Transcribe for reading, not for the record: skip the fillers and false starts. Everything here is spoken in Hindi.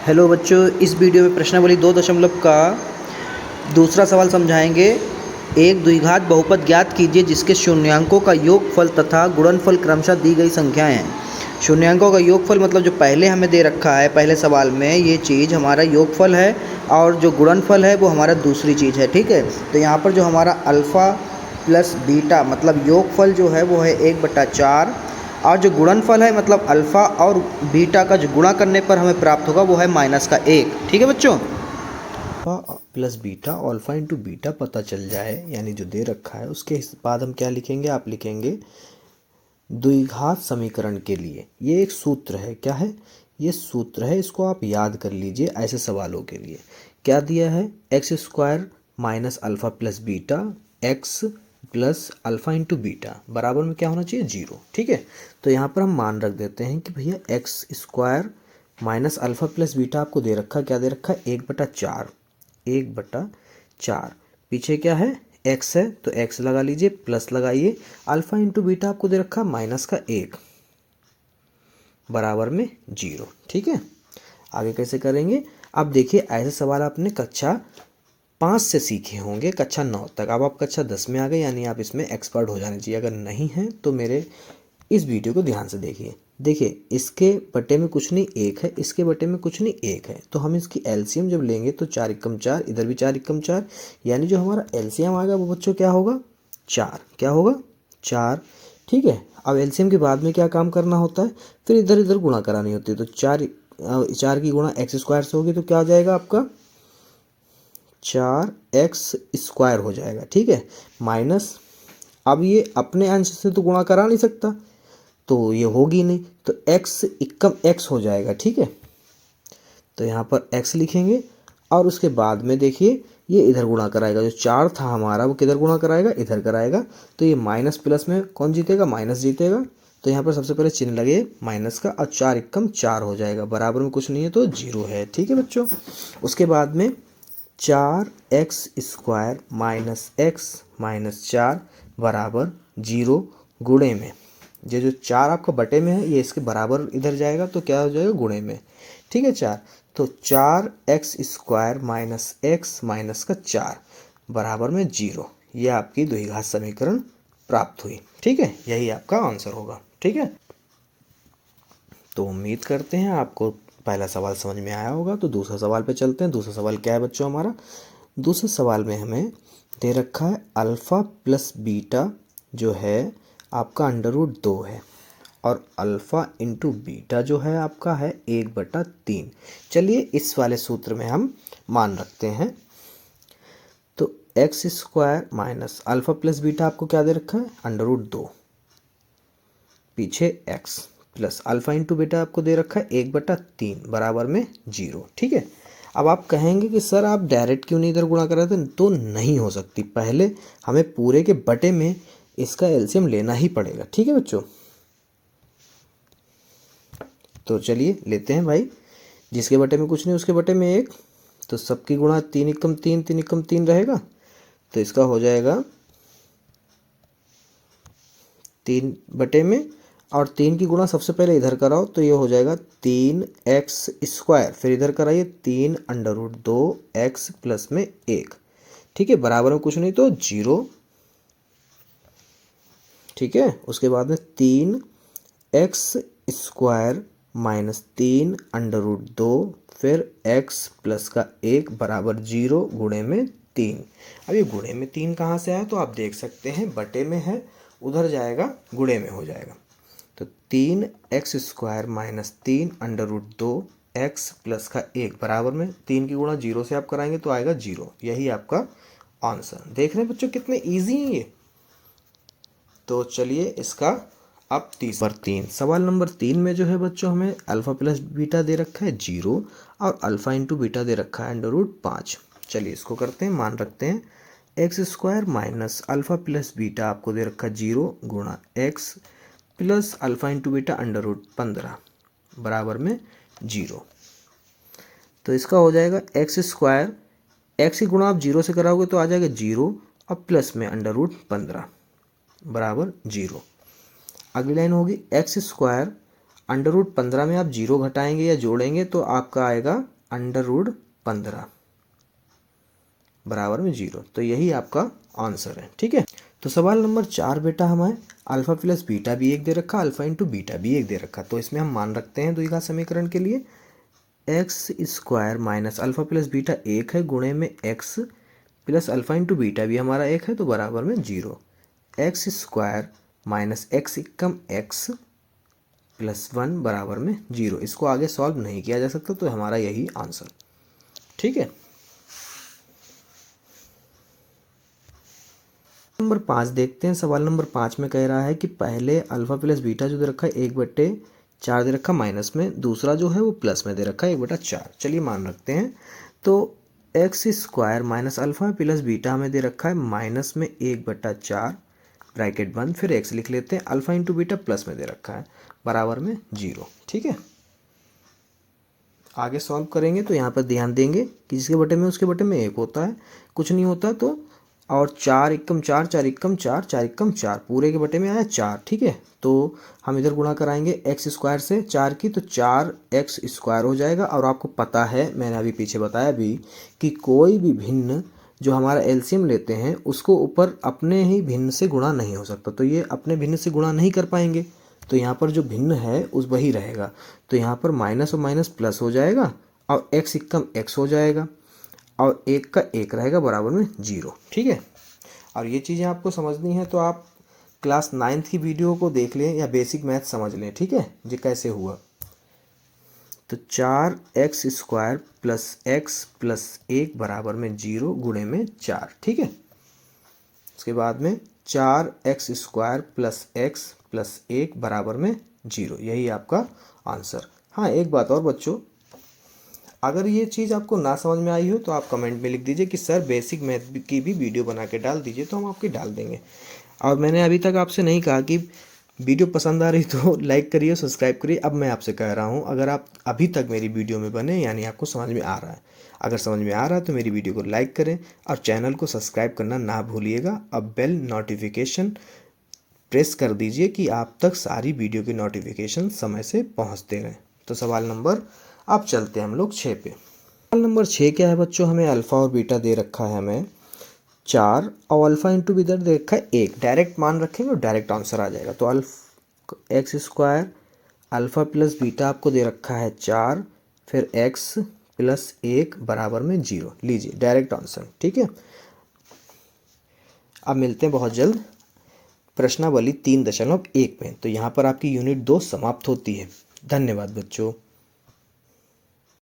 हेलो बच्चों, इस वीडियो में प्रश्नावली 2 का दूसरा सवाल समझाएंगे। एक द्विघात बहुपद ज्ञात कीजिए जिसके शून्यांकों का योगफल तथा गुणनफल क्रमशः दी गई संख्याएं हैं। शून्यांकों का योगफल मतलब जो पहले हमें दे रखा है पहले सवाल में, ये चीज़ हमारा योगफल है और जो गुणनफल है वो हमारा दूसरी चीज़ है। ठीक है, तो यहाँ पर जो हमारा अल्फ़ा प्लस बीटा मतलब योगफल जो है वो है 1/4 और जो गुणनफल है मतलब अल्फ़ा और बीटा का जो गुणा करने पर हमें प्राप्त होगा वो है -1। ठीक है बच्चों, alpha plus beta alpha into beta पता चल जाए यानी जो दे रखा है उसके बाद हम क्या लिखेंगे, आप लिखेंगे द्विघात समीकरण के लिए ये एक सूत्र है। क्या है ये सूत्र है, इसको आप याद कर लीजिए ऐसे सवालों के लिए। क्या दिया है, x² minus alpha plus beta x plus alpha into beta बराबर में क्या होना चाहिए, 0। ठीक है, तो यहाँ पर हम मान रख देते हैं कि भैया x² minus alpha plus beta आपको दे रखा, क्या दे रखा है, 1/4। 1/4 पीछे क्या है, x है तो x लगा लीजिए, प्लस लगाइए, अल्फ़ा इंटू बीटा आपको दे रखा -1 बराबर में 0। ठीक है, आगे कैसे करेंगे, अब देखिए ऐसे सवाल आपने कक्षा 5 से सीखे होंगे कक्षा 9 तक। अब आप कक्षा 10 में आ गए यानी आप इसमें एक्सपर्ट हो जाने चाहिए। अगर नहीं हैं तो मेरे इस वीडियो को ध्यान से देखिए। देखिए इसके बटे में कुछ नहीं 1 है, इसके बटे में कुछ नहीं 1 है, तो हम इसकी एलसीएम जब लेंगे तो 4 एकम 4, इधर भी 4 एकम 4, यानी जो हमारा एलसीएम आएगा वो बच्चों क्या होगा, 4। क्या होगा, 4। ठीक है, अब एलसीएम के बाद में क्या काम करना होता है, फिर इधर इधर गुणा करानी होती है। तो 4 की गुणा x² से होगी तो क्या हो जाएगा आपका 4x² हो जाएगा। ठीक है, माइनस, अब ये अपने अंश से तो गुणा करा नहीं सकता तो ये होगी नहीं, तो x एकम x हो जाएगा। ठीक है, तो यहाँ पर x लिखेंगे और उसके बाद में देखिए ये इधर गुणा कराएगा, जो 4 था हमारा वो किधर गुणा कराएगा, इधर कराएगा, तो ये माइनस प्लस में कौन जीतेगा, माइनस जीतेगा। तो यहाँ पर सबसे पहले चिन्ह लगे माइनस का और 4 एकम 4 हो जाएगा, बराबर में कुछ नहीं है तो 0 है। ठीक है बच्चों, उसके बाद में 4x² माइनस x माइनस 4 बराबर 0 गुणे में ये जो 4 आपका बटे में है ये इसके बराबर इधर जाएगा तो क्या हो जाएगा, गुणे में। ठीक है, 4, तो 4x² माइनस x माइनस का 4 बराबर में 0। ये आपकी द्विघात समीकरण प्राप्त हुई। ठीक है, यही आपका आंसर होगा। ठीक है, तो उम्मीद करते हैं आपको पहला सवाल समझ में आया होगा। तो दूसरा सवाल पे चलते हैं। दूसरा सवाल क्या है बच्चों हमारा, दूसरे सवाल में हमें दे रखा है अल्फ़ा प्लस बीटा जो है आपका √2 है और अल्फ़ा इंटू बीटा जो है आपका है 1/3। चलिए इस वाले सूत्र में हम मान रखते हैं। तो x² minus alpha plus beta आपको क्या दे रखा है, √2 पीछे x plus alpha into beta आपको दे रखा है 1/3 बराबर में 0। ठीक है, अब आप कहेंगे कि सर आप डायरेक्ट क्यों नहीं इधर गुणा कर रहे थे, तो नहीं हो सकती, पहले हमें पूरे के बटे में इसका एलसीएम लेना ही पड़ेगा। ठीक है बच्चों, तो चलिए लेते हैं भाई, जिसके बटे में कुछ नहीं उसके बटे में 1, तो सबकी गुणा 3 एकम 3 3 एकम 3 रहेगा, तो इसका हो जाएगा 3 बटे में, और 3 की गुणा सबसे पहले इधर कराओ तो ये हो जाएगा 3x², फिर इधर कराइए 3√2x प्लस में 1। ठीक है, बराबर में कुछ नहीं तो 0। ठीक है, उसके बाद में 3x² माइनस 3√2 फिर x प्लस का 1 बराबर 0 गुणे में 3। अब ये गुणे में 3 कहाँ से आया, तो आप देख सकते हैं बटे में है, उधर जाएगा गुणे में हो जाएगा। तो 3x² माइनस 3√2 x प्लस का 1 बराबर में 3 की गुणा 0 से आप कराएंगे तो आएगा 0। यही आपका आंसर। देख रहे हैं बच्चों कितने ईजी है ये। तो चलिए इसका अब सवाल नंबर 3 में जो है बच्चों हमें अल्फ़ा प्लस बीटा दे रखा है 0 और अल्फ़ा इंटू बीटा दे रखा है √5। चलिए इसको करते हैं, मान रखते हैं x² minus alpha plus beta आपको दे रखा है 0 गुणा x plus alpha into beta √15 बराबर में 0। तो इसका हो जाएगा x², x की गुणा आप 0 से कराओगे तो आ जाएगा 0 और प्लस में √15 बराबर 0। अगली लाइन होगी x² √15 में आप 0 घटाएंगे या जोड़ेंगे तो आपका आएगा √15 बराबर में 0। तो यही आपका आंसर है। ठीक है, तो सवाल नंबर 4 बेटा हमें अल्फा प्लस बीटा भी एक दे रखा, अल्फा इंटू बीटा भी एक दे रखा। तो इसमें हम मान रखते हैं द्विघात समीकरण के लिए X square minus alpha plus beta एक है गुणे में X plus alpha into beta भी हमारा एक है, तो बराबर में 0। एक्स स्क्वायर माइनस एक्स इक्कम एक्स प्लस 1 बराबर में 0। इसको आगे सॉल्व नहीं किया जा सकता, तो हमारा यही आंसर। ठीक है, नंबर 5 देखते हैं। सवाल नंबर 5 में कह रहा है कि पहले अल्फा प्लस बीटा जो दे रखा है 1/4 दे रखा माइनस में, दूसरा जो है वो प्लस में दे रखा है 1/4। चलिए मान रखते हैं। तो x square minus alpha plus beta हमें दे रखा है माइनस में 1/4 ब्रैकेट बंद, फिर एक्स लिख लेते हैं, अल्फा इंटू बीटा प्लस में दे रखा है बराबर में 0। ठीक है, आगे सॉल्व करेंगे तो यहाँ पर ध्यान देंगे कि जिसके बटे में उसके बटे में 1 होता है, कुछ नहीं होता तो, और 4 इक्कम 4, 4 इक्कम 4, 4 इक्कम 4, पूरे के बटे में आया 4। ठीक है, तो हम इधर गुणा कराएंगे एक्स स्क्वायर से 4 की, तो 4x स्क्वायर हो जाएगा। और आपको पता है, मैंने अभी पीछे बताया भी, कि कोई भी भिन्न जो हमारा एलसीएम लेते हैं उसको ऊपर अपने ही भिन्न से गुणा नहीं हो सकता, तो ये अपने भिन्न से गुणा नहीं कर पाएंगे, तो यहाँ पर जो भिन्न है उस वही रहेगा। तो यहाँ पर माइनस और माइनस प्लस हो जाएगा, और एक्स इक्कम एक्स हो जाएगा, और 1 का 1 रहेगा बराबर में 0। ठीक है, और ये चीज़ें आपको समझनी है तो आप क्लास 9th की वीडियो को देख लें या बेसिक मैथ समझ लें। ठीक है, ये कैसे हुआ। तो 4x square plus x plus 1 बराबर में 0 गुणे में 4। ठीक है, उसके बाद में 4x square plus x plus 1 बराबर में 0, यही आपका आंसर। हाँ, एक बात और बच्चों, अगर ये चीज़ आपको ना समझ में आई हो तो आप कमेंट में लिख दीजिए कि सर बेसिक मैथ की भी वीडियो बना के डाल दीजिए, तो हम आपकी डाल देंगे। और मैंने अभी तक आपसे नहीं कहा कि वीडियो पसंद आ रही तो लाइक करिए, सब्सक्राइब करिए। अब मैं आपसे कह रहा हूँ, अगर आप अभी तक मेरी वीडियो में बने यानी आपको समझ में आ रहा है। अगर समझ में आ रहा है तो मेरी वीडियो को लाइक करें और चैनल को सब्सक्राइब करना ना भूलिएगा। अब बेल नोटिफिकेशन प्रेस कर दीजिए कि आप तक सारी वीडियो की नोटिफिकेशन समय से पहुँचते रहें। तो सवाल नंबर, अब चलते हैं हम लोग 6 पे। सवाल नंबर 6 क्या है बच्चों, हमें अल्फ़ा और बीटा दे रखा है हमें 4, और अल्फ़ा इंटू बीटा दे रखा है 1। डायरेक्ट मान रखेंगे और डायरेक्ट आंसर आ जाएगा। तो x square alpha plus beta आपको दे रखा है 4, फिर एक्स प्लस 1 बराबर में 0। लीजिए डायरेक्ट आंसर। ठीक है, अब मिलते हैं बहुत जल्द प्रश्नावली 3.1 में। तो यहाँ पर आपकी यूनिट 2 समाप्त होती है। धन्यवाद बच्चों।